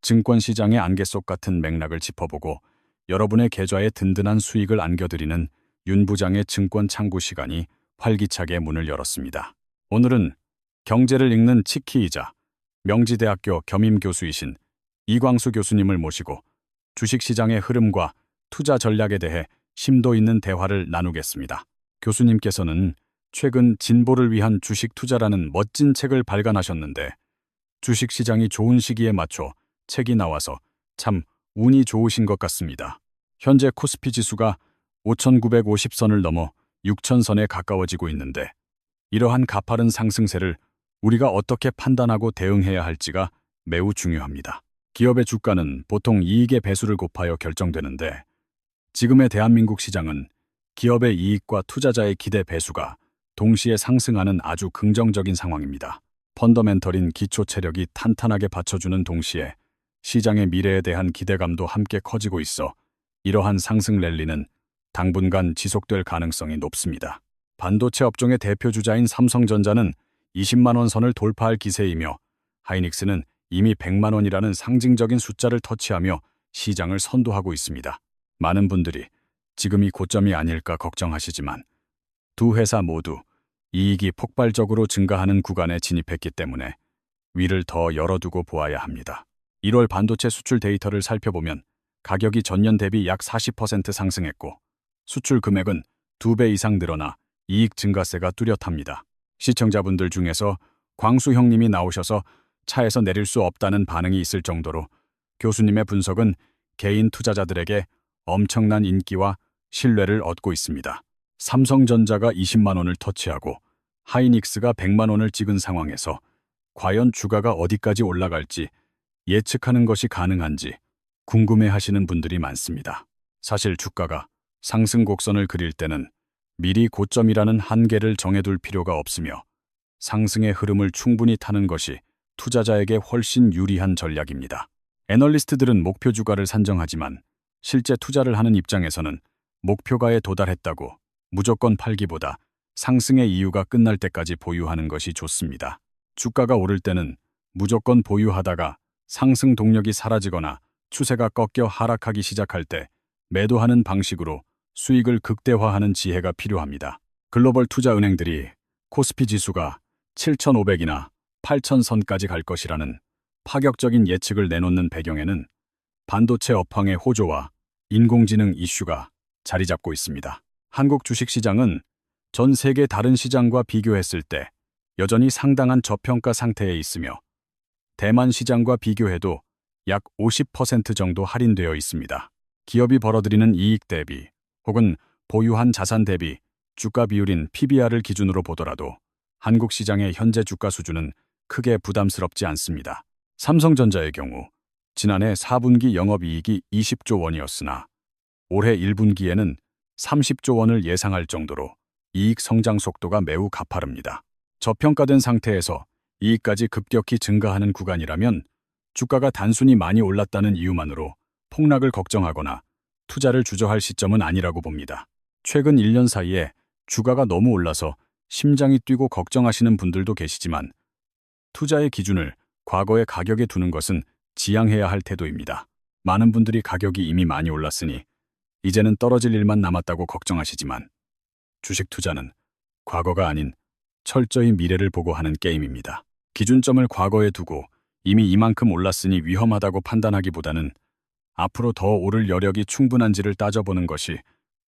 증권시장의 안개 속 같은 맥락을 짚어보고 여러분의 계좌에 든든한 수익을 안겨드리는 윤 부장의 증권 창구 시간이 활기차게 문을 열었습니다. 오늘은 경제를 읽는 치키이자 명지대학교 겸임 교수이신 이광수 교수님을 모시고 주식시장의 흐름과 투자 전략에 대해 심도 있는 대화를 나누겠습니다. 교수님께서는 최근 진보를 위한 주식 투자라는 멋진 책을 발간하셨는데 주식시장이 좋은 시기에 맞춰 책이 나와서 참 운이 좋으신 것 같습니다. 현재 코스피 지수가 5,950선을 넘어 6,000선에 가까워지고 있는데 이러한 가파른 상승세를 우리가 어떻게 판단하고 대응해야 할지가 매우 중요합니다. 기업의 주가는 보통 이익의 배수를 곱하여 결정되는데 지금의 대한민국 시장은 기업의 이익과 투자자의 기대 배수가 동시에 상승하는 아주 긍정적인 상황입니다. 펀더멘털인 기초 체력이 탄탄하게 받쳐주는 동시에 시장의 미래에 대한 기대감도 함께 커지고 있어 이러한 상승 랠리는 당분간 지속될 가능성이 높습니다. 반도체 업종의 대표 주자인 삼성전자는 20만 원 선을 돌파할 기세이며 하이닉스는 이미 100만 원이라는 상징적인 숫자를 터치하며 시장을 선도하고 있습니다. 많은 분들이 지금이 고점이 아닐까 걱정하시지만 두 회사 모두 이익이 폭발적으로 증가하는 구간에 진입했기 때문에 위를 더 열어두고 보아야 합니다. 1월 반도체 수출 데이터를 살펴보면 가격이 전년 대비 약 40% 상승했고 수출 금액은 2배 이상 늘어나 이익 증가세가 뚜렷합니다. 시청자분들 중에서 광수 형님이 나오셔서 차에서 내릴 수 없다는 반응이 있을 정도로 교수님의 분석은 개인 투자자들에게 엄청난 인기와 신뢰를 얻고 있습니다. 삼성전자가 20만 원을 터치하고 하이닉스가 100만 원을 찍은 상황에서 과연 주가가 어디까지 올라갈지 예측하는 것이 가능한지 궁금해하시는 분들이 많습니다. 사실 주가가 상승 곡선을 그릴 때는 미리 고점이라는 한계를 정해둘 필요가 없으며 상승의 흐름을 충분히 타는 것이 투자자에게 훨씬 유리한 전략입니다. 애널리스트들은 목표 주가를 산정하지만 실제 투자를 하는 입장에서는 목표가에 도달했다고 무조건 팔기보다 상승의 이유가 끝날 때까지 보유하는 것이 좋습니다. 주가가 오를 때는 무조건 보유하다가 상승 동력이 사라지거나 추세가 꺾여 하락하기 시작할 때 매도하는 방식으로 수익을 극대화하는 지혜가 필요합니다. 글로벌 투자은행들이 코스피 지수가 7,500이나 8,000선까지 갈 것이라는 파격적인 예측을 내놓는 배경에는 반도체 업황의 호조와 인공지능 이슈가 자리 잡고 있습니다. 한국 주식시장은 전 세계 다른 시장과 비교했을 때 여전히 상당한 저평가 상태에 있으며 대만 시장과 비교해도 약 50% 정도 할인되어 있습니다. 기업이 벌어들이는 이익 대비 혹은 보유한 자산 대비 주가 비율인 PBR을 기준으로 보더라도 한국 시장의 현재 주가 수준은 크게 부담스럽지 않습니다. 삼성전자의 경우 지난해 4분기 영업이익이 20조 원이었으나 올해 1분기에는 30조 원을 예상할 정도로 이익 성장 속도가 매우 가파릅니다. 저평가된 상태에서 이익까지 급격히 증가하는 구간이라면 주가가 단순히 많이 올랐다는 이유만으로 폭락을 걱정하거나 투자를 주저할 시점은 아니라고 봅니다. 최근 1년 사이에 주가가 너무 올라서 심장이 뛰고 걱정하시는 분들도 계시지만 투자의 기준을 과거의 가격에 두는 것은 지양해야 할 태도입니다. 많은 분들이 가격이 이미 많이 올랐으니 이제는 떨어질 일만 남았다고 걱정하시지만 주식 투자는 과거가 아닌 철저히 미래를 보고 하는 게임입니다. 기준점을 과거에 두고 이미 이만큼 올랐으니 위험하다고 판단하기보다는 앞으로 더 오를 여력이 충분한지를 따져보는 것이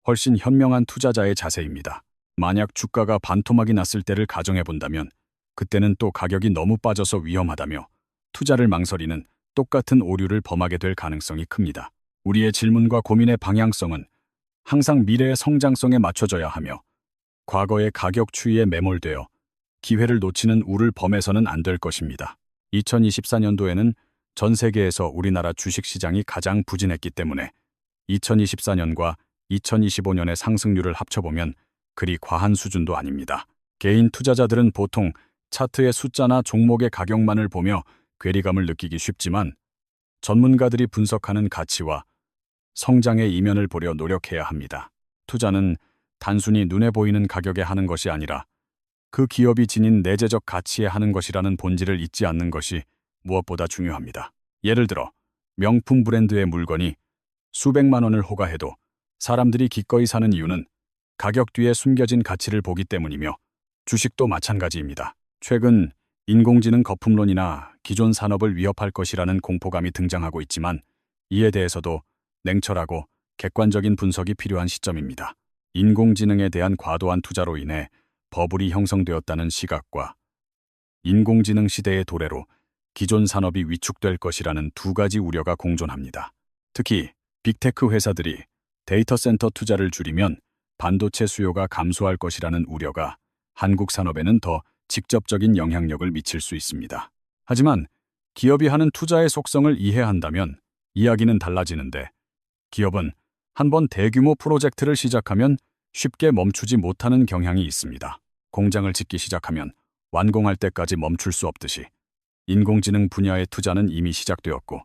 훨씬 현명한 투자자의 자세입니다. 만약 주가가 반토막이 났을 때를 가정해본다면 그때는 또 가격이 너무 빠져서 위험하다며 투자를 망설이는 똑같은 오류를 범하게 될 가능성이 큽니다. 우리의 질문과 고민의 방향성은 항상 미래의 성장성에 맞춰져야 하며 과거의 가격 추이에 매몰되어 기회를 놓치는 우를 범해서는 안 될 것입니다. 2024년도에는 전 세계에서 우리나라 주식시장이 가장 부진했기 때문에 2024년과 2025년의 상승률을 합쳐보면 그리 과한 수준도 아닙니다. 개인 투자자들은 보통 차트의 숫자나 종목의 가격만을 보며 괴리감을 느끼기 쉽지만 전문가들이 분석하는 가치와 성장의 이면을 보려 노력해야 합니다. 투자는 단순히 눈에 보이는 가격에 하는 것이 아니라 그 기업이 지닌 내재적 가치에 하는 것이라는 본질을 잊지 않는 것이 무엇보다 중요합니다. 예를 들어 명품 브랜드의 물건이 수백만 원을 호가해도 사람들이 기꺼이 사는 이유는 가격 뒤에 숨겨진 가치를 보기 때문이며 주식도 마찬가지입니다. 최근 인공지능 거품론이나 기존 산업을 위협할 것이라는 공포감이 등장하고 있지만 이에 대해서도 냉철하고 객관적인 분석이 필요한 시점입니다. 인공지능에 대한 과도한 투자로 인해 버블이 형성되었다는 시각과 인공지능 시대의 도래로 기존 산업이 위축될 것이라는 두 가지 우려가 공존합니다. 특히 빅테크 회사들이 데이터 센터 투자를 줄이면 반도체 수요가 감소할 것이라는 우려가 한국 산업에는 더 직접적인 영향력을 미칠 수 있습니다. 하지만 기업이 하는 투자의 속성을 이해한다면 이야기는 달라지는데, 기업은 한번 대규모 프로젝트를 시작하면 쉽게 멈추지 못하는 경향이 있습니다. 공장을 짓기 시작하면 완공할 때까지 멈출 수 없듯이 인공지능 분야의 투자는 이미 시작되었고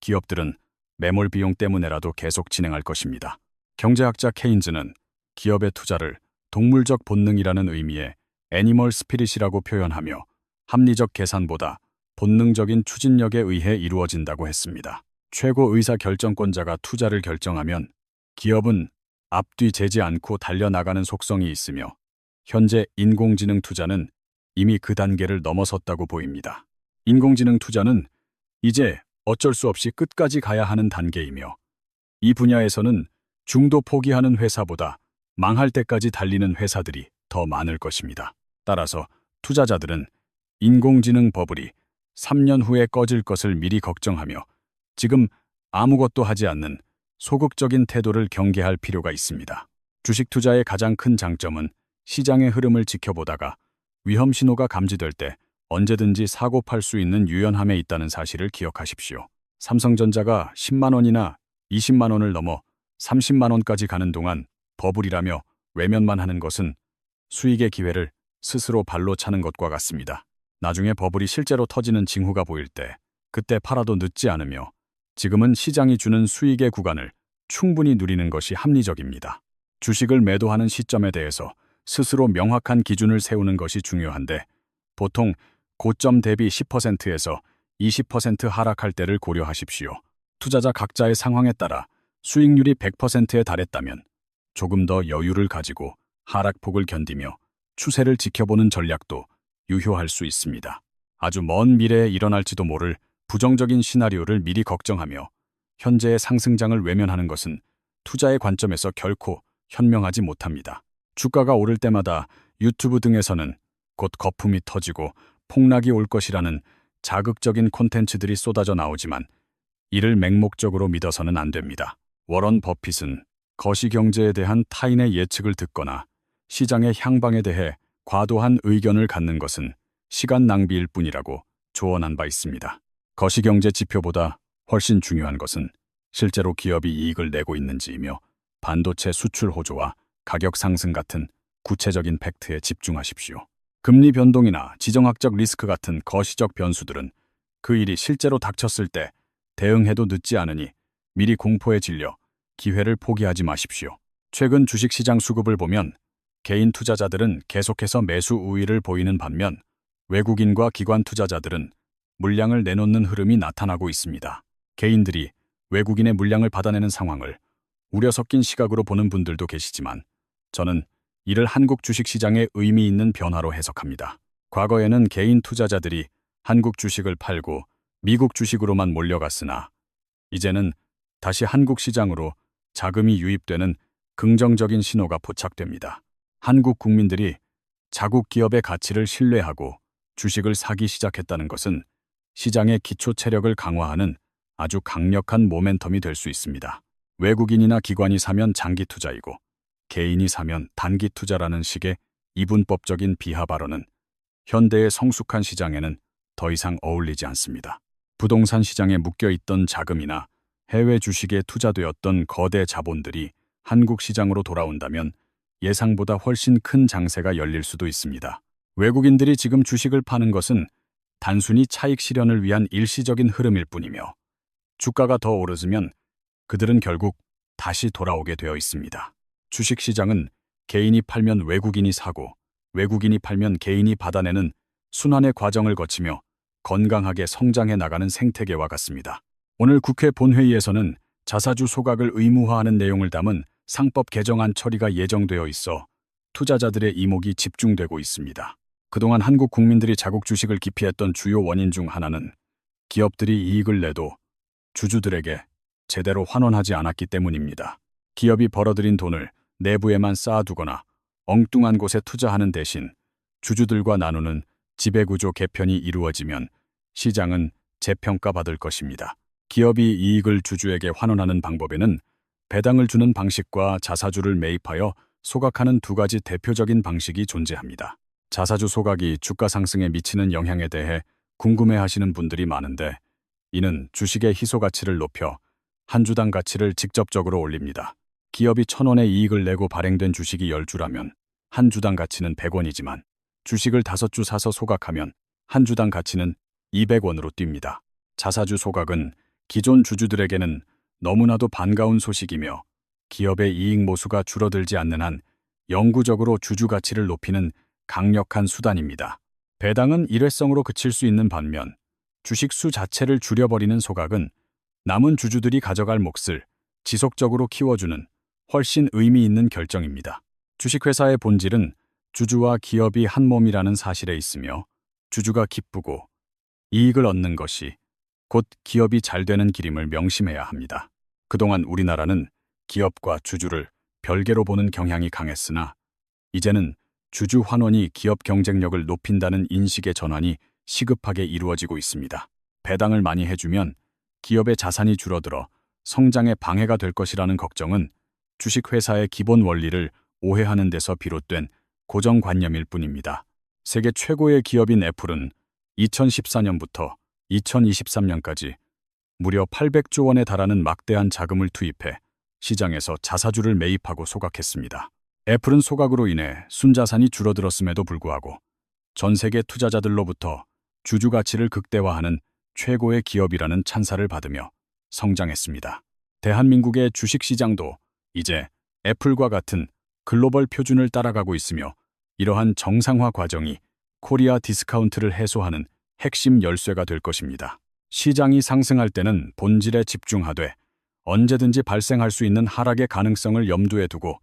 기업들은 매몰 비용 때문에라도 계속 진행할 것입니다. 경제학자 케인즈는 기업의 투자를 동물적 본능이라는 의미의 애니멀 스피릿이라고 표현하며 합리적 계산보다 본능적인 추진력에 의해 이루어진다고 했습니다. 최고 의사 결정권자가 투자를 결정하면 기업은 앞뒤 재지 않고 달려나가는 속성이 있으며 현재 인공지능 투자는 이미 그 단계를 넘어섰다고 보입니다. 인공지능 투자는 이제 어쩔 수 없이 끝까지 가야 하는 단계이며 이 분야에서는 중도 포기하는 회사보다 망할 때까지 달리는 회사들이 더 많을 것입니다. 따라서 투자자들은 인공지능 버블이 3년 후에 꺼질 것을 미리 걱정하며 지금 아무것도 하지 않는 소극적인 태도를 경계할 필요가 있습니다. 주식 투자의 가장 큰 장점은 시장의 흐름을 지켜보다가 위험 신호가 감지될 때 언제든지 사고 팔 수 있는 유연함에 있다는 사실을 기억하십시오. 삼성전자가 10만 원이나 20만 원을 넘어 30만 원까지 가는 동안 버블이라며 외면만 하는 것은 수익의 기회를 스스로 발로 차는 것과 같습니다. 나중에 버블이 실제로 터지는 징후가 보일 때 그때 팔아도 늦지 않으며 지금은 시장이 주는 수익의 구간을 충분히 누리는 것이 합리적입니다. 주식을 매도하는 시점에 대해서 스스로 명확한 기준을 세우는 것이 중요한데 보통 고점 대비 10%에서 20% 하락할 때를 고려하십시오. 투자자 각자의 상황에 따라 수익률이 100%에 달했다면 조금 더 여유를 가지고 하락폭을 견디며 추세를 지켜보는 전략도 유효할 수 있습니다. 아주 먼 미래에 일어날지도 모를 부정적인 시나리오를 미리 걱정하며 현재의 상승장을 외면하는 것은 투자의 관점에서 결코 현명하지 못합니다. 주가가 오를 때마다 유튜브 등에서는 곧 거품이 터지고 폭락이 올 것이라는 자극적인 콘텐츠들이 쏟아져 나오지만 이를 맹목적으로 믿어서는 안 됩니다. 워런 버핏은 거시경제에 대한 타인의 예측을 듣거나 시장의 향방에 대해 과도한 의견을 갖는 것은 시간 낭비일 뿐이라고 조언한 바 있습니다. 거시경제 지표보다 훨씬 중요한 것은 실제로 기업이 이익을 내고 있는지이며 반도체 수출 호조와 가격 상승 같은 구체적인 팩트에 집중하십시오. 금리 변동이나 지정학적 리스크 같은 거시적 변수들은 그 일이 실제로 닥쳤을 때 대응해도 늦지 않으니 미리 공포에 질려 기회를 포기하지 마십시오. 최근 주식시장 수급을 보면 개인 투자자들은 계속해서 매수 우위를 보이는 반면 외국인과 기관 투자자들은 물량을 내놓는 흐름이 나타나고 있습니다. 개인들이 외국인의 물량을 받아내는 상황을 우려 섞인 시각으로 보는 분들도 계시지만 저는 이를 한국 주식시장의 의미 있는 변화로 해석합니다. 과거에는 개인 투자자들이 한국 주식을 팔고 미국 주식으로만 몰려갔으나 이제는 다시 한국 시장으로 자금이 유입되는 긍정적인 신호가 포착됩니다. 한국 국민들이 자국 기업의 가치를 신뢰하고 주식을 사기 시작했다는 것은 시장의 기초 체력을 강화하는 아주 강력한 모멘텀이 될 수 있습니다. 외국인이나 기관이 사면 장기 투자이고 개인이 사면 단기 투자라는 식의 이분법적인 비하 발언은 현대의 성숙한 시장에는 더 이상 어울리지 않습니다. 부동산 시장에 묶여있던 자금이나 해외 주식에 투자되었던 거대 자본들이 한국 시장으로 돌아온다면 예상보다 훨씬 큰 장세가 열릴 수도 있습니다. 외국인들이 지금 주식을 파는 것은 단순히 차익 실현을 위한 일시적인 흐름일 뿐이며 주가가 더 오르면 그들은 결국 다시 돌아오게 되어 있습니다. 주식시장은 개인이 팔면 외국인이 사고 외국인이 팔면 개인이 받아내는 순환의 과정을 거치며 건강하게 성장해 나가는 생태계와 같습니다. 오늘 국회 본회의에서는 자사주 소각을 의무화하는 내용을 담은 상법 개정안 처리가 예정되어 있어 투자자들의 이목이 집중되고 있습니다. 그동안 한국 국민들이 자국 주식을 기피했던 주요 원인 중 하나는 기업들이 이익을 내도 주주들에게 제대로 환원하지 않았기 때문입니다. 기업이 벌어들인 돈을 내부에만 쌓아두거나 엉뚱한 곳에 투자하는 대신 주주들과 나누는 지배구조 개편이 이루어지면 시장은 재평가받을 것입니다. 기업이 이익을 주주에게 환원하는 방법에는 배당을 주는 방식과 자사주를 매입하여 소각하는 두 가지 대표적인 방식이 존재합니다. 자사주 소각이 주가 상승에 미치는 영향에 대해 궁금해하시는 분들이 많은데, 이는 주식의 희소 가치를 높여 한 주당 가치를 직접적으로 올립니다. 기업이 1,000원의 이익을 내고 발행된 주식이 10주라면 한 주당 가치는 100원이지만 주식을 5주 사서 소각하면 한 주당 가치는 200원으로 뜁니다. 자사주 소각은 기존 주주들에게는 너무나도 반가운 소식이며 기업의 이익 모수가 줄어들지 않는 한 영구적으로 주주 가치를 높이는 강력한 수단입니다. 배당은 일회성으로 그칠 수 있는 반면 주식 수 자체를 줄여버리는 소각은 남은 주주들이 가져갈 몫을 지속적으로 키워주는 훨씬 의미 있는 결정입니다. 주식회사의 본질은 주주와 기업이 한 몸이라는 사실에 있으며, 주주가 기쁘고 이익을 얻는 것이 곧 기업이 잘 되는 길임을 명심해야 합니다. 그동안 우리나라는 기업과 주주를 별개로 보는 경향이 강했으나, 이제는 주주 환원이 기업 경쟁력을 높인다는 인식의 전환이 시급하게 이루어지고 있습니다. 배당을 많이 해주면 기업의 자산이 줄어들어 성장에 방해가 될 것이라는 걱정은 주식회사의 기본 원리를 오해하는 데서 비롯된 고정관념일 뿐입니다. 세계 최고의 기업인 애플은 2014년부터 2023년까지 무려 800조 원에 달하는 막대한 자금을 투입해 시장에서 자사주를 매입하고 소각했습니다. 애플은 소각으로 인해 순자산이 줄어들었음에도 불구하고 전 세계 투자자들로부터 주주 가치를 극대화하는 최고의 기업이라는 찬사를 받으며 성장했습니다. 대한민국의 주식시장도 이제 애플과 같은 글로벌 표준을 따라가고 있으며, 이러한 정상화 과정이 코리아 디스카운트를 해소하는 핵심 열쇠가 될 것입니다. 시장이 상승할 때는 본질에 집중하되 언제든지 발생할 수 있는 하락의 가능성을 염두에 두고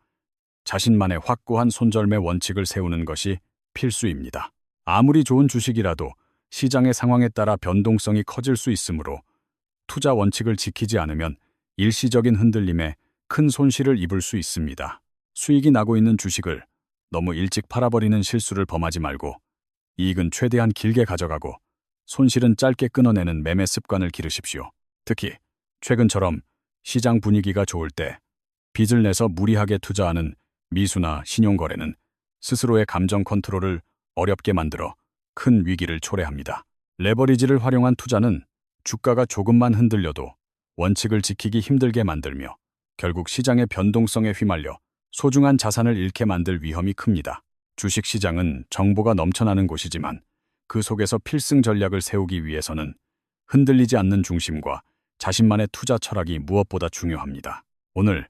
자신만의 확고한 손절매 원칙을 세우는 것이 필수입니다. 아무리 좋은 주식이라도 시장의 상황에 따라 변동성이 커질 수 있으므로 투자 원칙을 지키지 않으면 일시적인 흔들림에 큰 손실을 입을 수 있습니다. 수익이 나고 있는 주식을 너무 일찍 팔아버리는 실수를 범하지 말고 이익은 최대한 길게 가져가고 손실은 짧게 끊어내는 매매 습관을 기르십시오. 특히 최근처럼 시장 분위기가 좋을 때 빚을 내서 무리하게 투자하는 미수나 신용거래는 스스로의 감정 컨트롤을 어렵게 만들어 큰 위기를 초래합니다. 레버리지를 활용한 투자는 주가가 조금만 흔들려도 원칙을 지키기 힘들게 만들며 결국 시장의 변동성에 휘말려 소중한 자산을 잃게 만들 위험이 큽니다. 주식시장은 정보가 넘쳐나는 곳이지만 그 속에서 필승 전략을 세우기 위해서는 흔들리지 않는 중심과 자신만의 투자 철학이 무엇보다 중요합니다. 오늘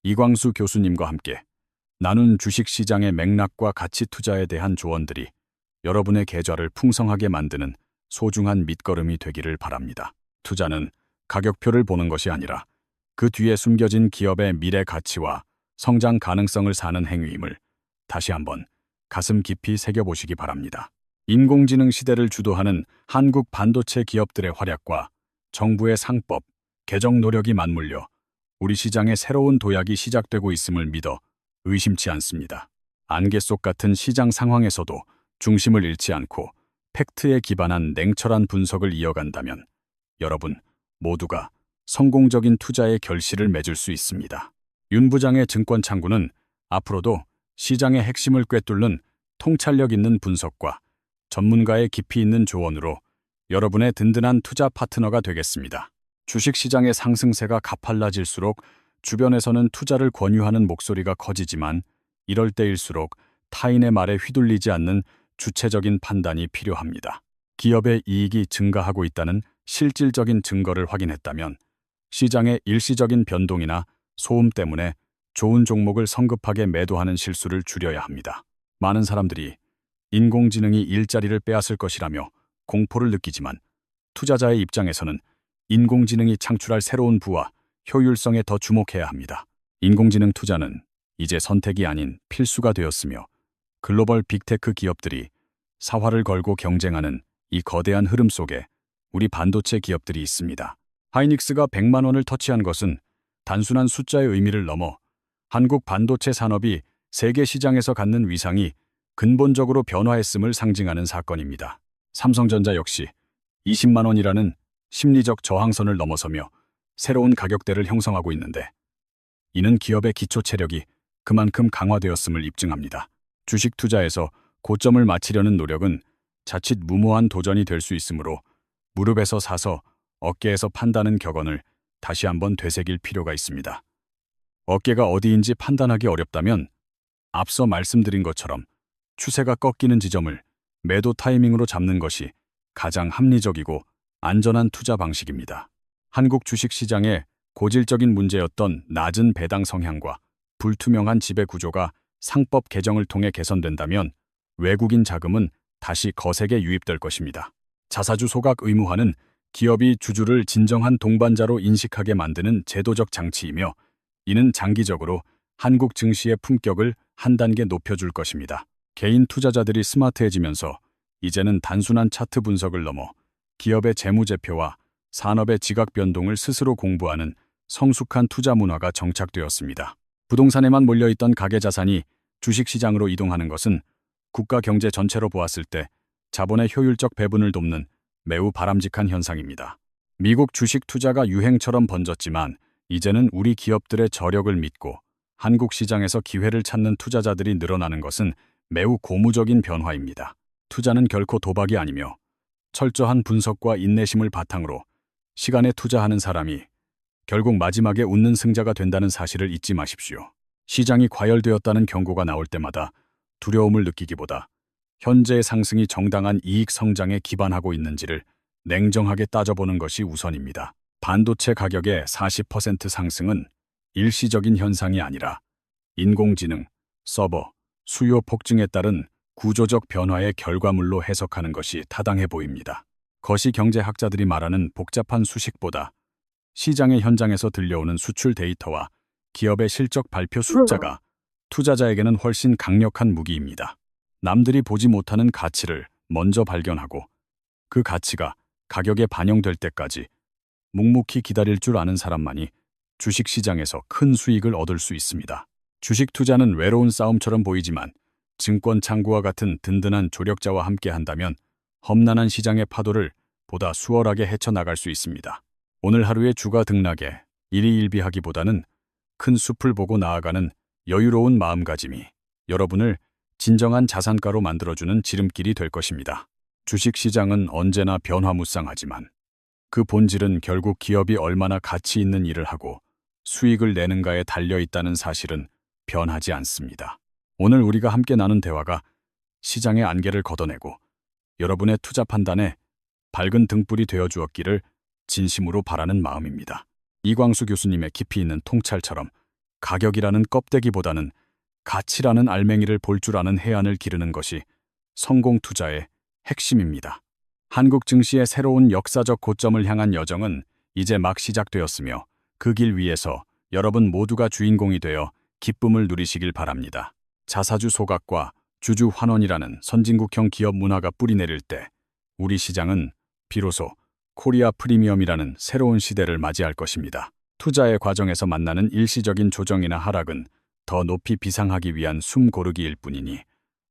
이광수 교수님과 함께 나눈 주식시장의 맥락과 가치 투자에 대한 조언들이 여러분의 계좌를 풍성하게 만드는 소중한 밑거름이 되기를 바랍니다. 투자는 가격표를 보는 것이 아니라 그 뒤에 숨겨진 기업의 미래 가치와 성장 가능성을 사는 행위임을 다시 한번 가슴 깊이 새겨보시기 바랍니다. 인공지능 시대를 주도하는 한국 반도체 기업들의 활약과 정부의 상법, 개정 노력이 맞물려 우리 시장의 새로운 도약이 시작되고 있음을 믿어 의심치 않습니다. 안개 속 같은 시장 상황에서도 중심을 잃지 않고 팩트에 기반한 냉철한 분석을 이어간다면 여러분 모두가 성공적인 투자의 결실을 맺을 수 있습니다. 윤 부장의 증권창구는 앞으로도 시장의 핵심을 꿰뚫는 통찰력 있는 분석과 전문가의 깊이 있는 조언으로 여러분의 든든한 투자 파트너가 되겠습니다. 주식시장의 상승세가 가팔라질수록 주변에서는 투자를 권유하는 목소리가 커지지만 이럴 때일수록 타인의 말에 휘둘리지 않는 주체적인 판단이 필요합니다. 기업의 이익이 증가하고 있다는 실질적인 증거를 확인했다면 시장의 일시적인 변동이나 소음 때문에 좋은 종목을 성급하게 매도하는 실수를 줄여야 합니다. 많은 사람들이 인공지능이 일자리를 빼앗을 것이라며 공포를 느끼지만 투자자의 입장에서는 인공지능이 창출할 새로운 부와 효율성에 더 주목해야 합니다. 인공지능 투자는 이제 선택이 아닌 필수가 되었으며 글로벌 빅테크 기업들이 사활을 걸고 경쟁하는 이 거대한 흐름 속에 우리 반도체 기업들이 있습니다. 하이닉스가 100만 원을 터치한 것은 단순한 숫자의 의미를 넘어 한국 반도체 산업이 세계 시장에서 갖는 위상이 근본적으로 변화했음을 상징하는 사건입니다. 삼성전자 역시 20만 원이라는 심리적 저항선을 넘어서며 새로운 가격대를 형성하고 있는데, 이는 기업의 기초 체력이 그만큼 강화되었음을 입증합니다. 주식 투자에서 고점을 맞추려는 노력은 자칫 무모한 도전이 될 수 있으므로 무릎에서 사서 어깨에서 판다는 격언을 다시 한번 되새길 필요가 있습니다. 어깨가 어디인지 판단하기 어렵다면 앞서 말씀드린 것처럼 추세가 꺾이는 지점을 매도 타이밍으로 잡는 것이 가장 합리적이고 안전한 투자 방식입니다. 한국 주식시장의 고질적인 문제였던 낮은 배당 성향과 불투명한 지배 구조가 상법 개정을 통해 개선된다면 외국인 자금은 다시 거세게 유입될 것입니다. 자사주 소각 의무화는 기업이 주주를 진정한 동반자로 인식하게 만드는 제도적 장치이며, 이는 장기적으로 한국 증시의 품격을 한 단계 높여줄 것입니다. 개인 투자자들이 스마트해지면서 이제는 단순한 차트 분석을 넘어 기업의 재무제표와 산업의 지각 변동을 스스로 공부하는 성숙한 투자 문화가 정착되었습니다. 부동산에만 몰려있던 가계자산이 주식시장으로 이동하는 것은 국가 경제 전체로 보았을 때 자본의 효율적 배분을 돕는 매우 바람직한 현상입니다. 미국 주식 투자가 유행처럼 번졌지만 이제는 우리 기업들의 저력을 믿고 한국 시장에서 기회를 찾는 투자자들이 늘어나는 것은 매우 고무적인 변화입니다. 투자는 결코 도박이 아니며 철저한 분석과 인내심을 바탕으로 시간에 투자하는 사람이 결국 마지막에 웃는 승자가 된다는 사실을 잊지 마십시오. 시장이 과열되었다는 경고가 나올 때마다 두려움을 느끼기보다 현재의 상승이 정당한 이익 성장에 기반하고 있는지를 냉정하게 따져보는 것이 우선입니다. 반도체 가격의 40% 상승은 일시적인 현상이 아니라 인공지능, 서버, 수요 폭증에 따른 구조적 변화의 결과물로 해석하는 것이 타당해 보입니다. 거시경제학자들이 말하는 복잡한 수식보다 시장의 현장에서 들려오는 수출 데이터와 기업의 실적 발표 숫자가 투자자에게는 훨씬 강력한 무기입니다. 남들이 보지 못하는 가치를 먼저 발견하고 그 가치가 가격에 반영될 때까지 묵묵히 기다릴 줄 아는 사람만이 주식시장에서 큰 수익을 얻을 수 있습니다. 주식 투자는 외로운 싸움처럼 보이지만 증권 창구와 같은 든든한 조력자와 함께 한다면 험난한 시장의 파도를 보다 수월하게 헤쳐나갈 수 있습니다. 오늘 하루의 주가 등락에 일희일비하기보다는 큰 숲을 보고 나아가는 여유로운 마음가짐이 여러분을 진정한 자산가로 만들어주는 지름길이 될 것입니다. 주식시장은 언제나 변화무쌍하지만 그 본질은 결국 기업이 얼마나 가치 있는 일을 하고 수익을 내는가에 달려있다는 사실은 변하지 않습니다. 오늘 우리가 함께 나눈 대화가 시장의 안개를 걷어내고 여러분의 투자 판단에 밝은 등불이 되어주었기를 진심으로 바라는 마음입니다. 이광수 교수님의 깊이 있는 통찰처럼 가격이라는 껍데기보다는 가치라는 알맹이를 볼 줄 아는 해안을 기르는 것이 성공 투자의 핵심입니다. 한국 증시의 새로운 역사적 고점을 향한 여정은 이제 막 시작되었으며 그 길 위에서 여러분 모두가 주인공이 되어 기쁨을 누리시길 바랍니다. 자사주 소각과 주주 환원이라는 선진국형 기업 문화가 뿌리내릴 때 우리 시장은 비로소 코리아 프리미엄이라는 새로운 시대를 맞이할 것입니다. 투자의 과정에서 만나는 일시적인 조정이나 하락은 더 높이 비상하기 위한 숨 고르기일 뿐이니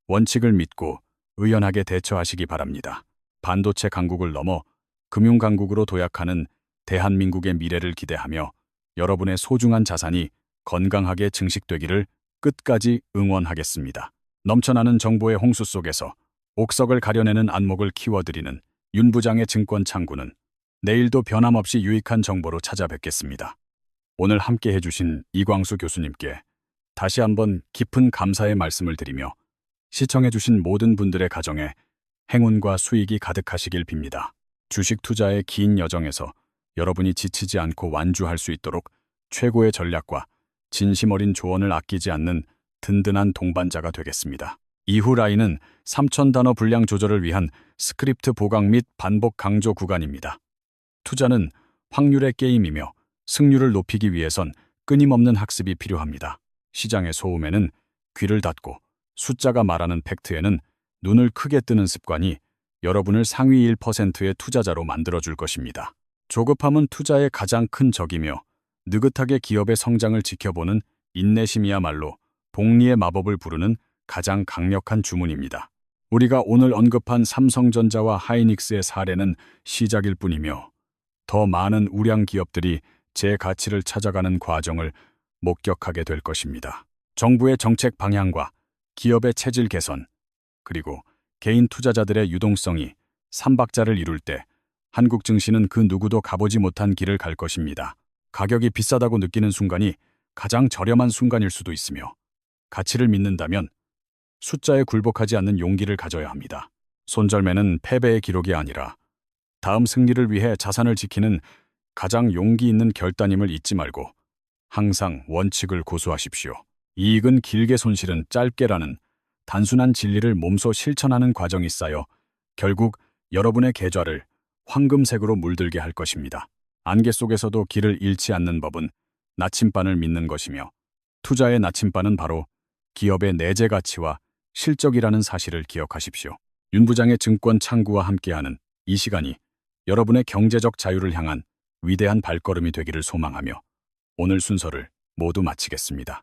원칙을 믿고 의연하게 대처하시기 바랍니다. 반도체 강국을 넘어 금융 강국으로 도약하는 대한민국의 미래를 기대하며 여러분의 소중한 자산이 건강하게 증식되기를 끝까지 응원하겠습니다. 넘쳐나는 정보의 홍수 속에서 옥석을 가려내는 안목을 키워드리는 윤 부장의 증권 창구는 내일도 변함없이 유익한 정보로 찾아뵙겠습니다. 오늘 함께 해주신 이광수 교수님께 다시 한번 깊은 감사의 말씀을 드리며 시청해주신 모든 분들의 가정에 행운과 수익이 가득하시길 빕니다. 주식 투자의 긴 여정에서 여러분이 지치지 않고 완주할 수 있도록 최고의 전략과 진심 어린 조언을 아끼지 않는 든든한 동반자가 되겠습니다. 이후 라인은 3,000단어 분량 조절을 위한 스크립트 보강 및 반복 강조 구간입니다. 투자는 확률의 게임이며 승률을 높이기 위해선 끊임없는 학습이 필요합니다. 시장의 소음에는 귀를 닫고 숫자가 말하는 팩트에는 눈을 크게 뜨는 습관이 여러분을 상위 1%의 투자자로 만들어줄 것입니다. 조급함은 투자의 가장 큰 적이며 느긋하게 기업의 성장을 지켜보는 인내심이야말로 복리의 마법을 부르는 가장 강력한 주문입니다. 우리가 오늘 언급한 삼성전자와 하이닉스의 사례는 시작일 뿐이며 더 많은 우량 기업들이 제 가치를 찾아가는 과정을 목격하게 될 것입니다. 정부의 정책 방향과 기업의 체질 개선, 그리고 개인 투자자들의 유동성이 삼박자를 이룰 때 한국 증시는 그 누구도 가보지 못한 길을 갈 것입니다. 가격이 비싸다고 느끼는 순간이 가장 저렴한 순간일 수도 있으며 가치를 믿는다면 숫자에 굴복하지 않는 용기를 가져야 합니다. 손절매는 패배의 기록이 아니라 다음 승리를 위해 자산을 지키는 가장 용기 있는 결단임을 잊지 말고 항상 원칙을 고수하십시오. 이익은 길게 손실은 짧게라는 단순한 진리를 몸소 실천하는 과정이 쌓여 결국 여러분의 계좌를 황금색으로 물들게 할 것입니다. 안개 속에서도 길을 잃지 않는 법은 나침반을 믿는 것이며 투자의 나침반은 바로 기업의 내재 가치와 실적이라는 사실을 기억하십시오. 윤 부장의 증권 창구와 함께하는 이 시간이 여러분의 경제적 자유를 향한 위대한 발걸음이 되기를 소망하며 오늘 순서를 모두 마치겠습니다.